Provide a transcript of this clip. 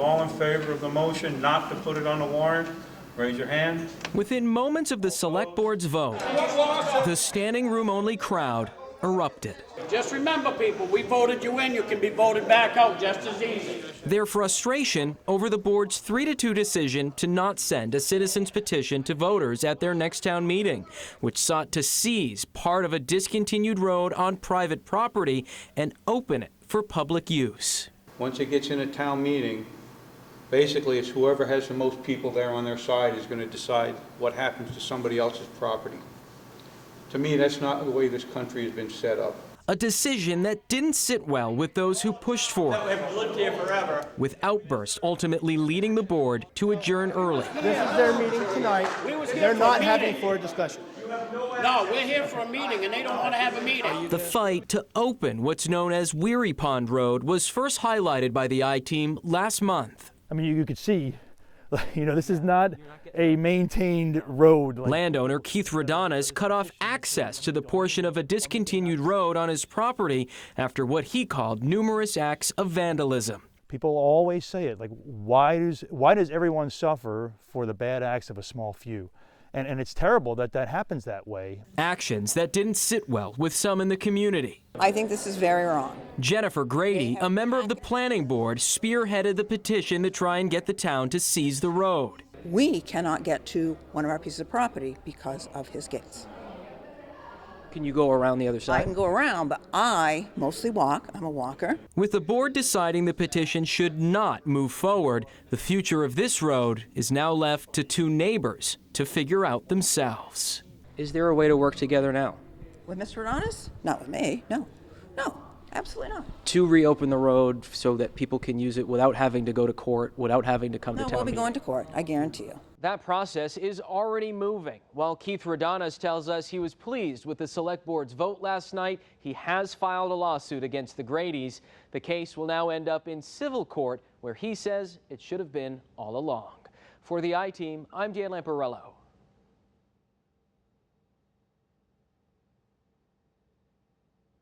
all in favor of the motion not to put it on the warrant, raise your hand. Within moments of the Select Board's vote, the standing room only crowd erupted. Just remember, people, we voted you in. You can be voted back out just as easy. Their frustration over the board's 3-2 decision to not send a citizen's petition to voters at their next town meeting, which sought to seize part of a discontinued road on private property and open it for public use. Once it gets in a town meeting, basically it's whoever has the most people there on their side is going to decide what happens to somebody else's property. To me, that's not the way this country has been set up. A decision that didn't sit well with those who pushed for it, We've lived here forever. with outbursts ultimately leading the board to adjourn early. This is their meeting tonight. They're not having for a discussion. No, we're here for a meeting, and they don't want to have a meeting. The fight to open what's known as Weary Pond Road was first highlighted by the I-Team last month. I mean, you could see, this is not a maintained road. Landowner Keith Radonis cut off access to the portion of a discontinued road on his property after what he called numerous acts of vandalism. People always say it, why does everyone suffer for the bad acts of a small few? And it's terrible that that happens that way. Actions that didn't sit well with some in the community. I think this is very wrong. Jennifer Grady, a member of the planning board, spearheaded the petition to try and get the town to seize the road. We cannot get to one of our pieces of property because of his gates. Can you go around the other side? I can go around, but I mostly walk. I'm a walker. With the board deciding the petition should not move forward, the future of this road is now left to two neighbors to figure out themselves. Is there a way to work together now? With Mr. Adonis? Not with me, no. No, absolutely not. To reopen the road so that people can use it without having to go to court, without having to come to No, town we'll be meeting? going to court, I guarantee you. That process is already moving. While Keith Radonis tells us he was pleased with the Select Board's vote last night, he has filed a lawsuit against the Gradys. The case will now end up in civil court, where he says it should have been all along. For the I-Team, I'm Dan Lamparello.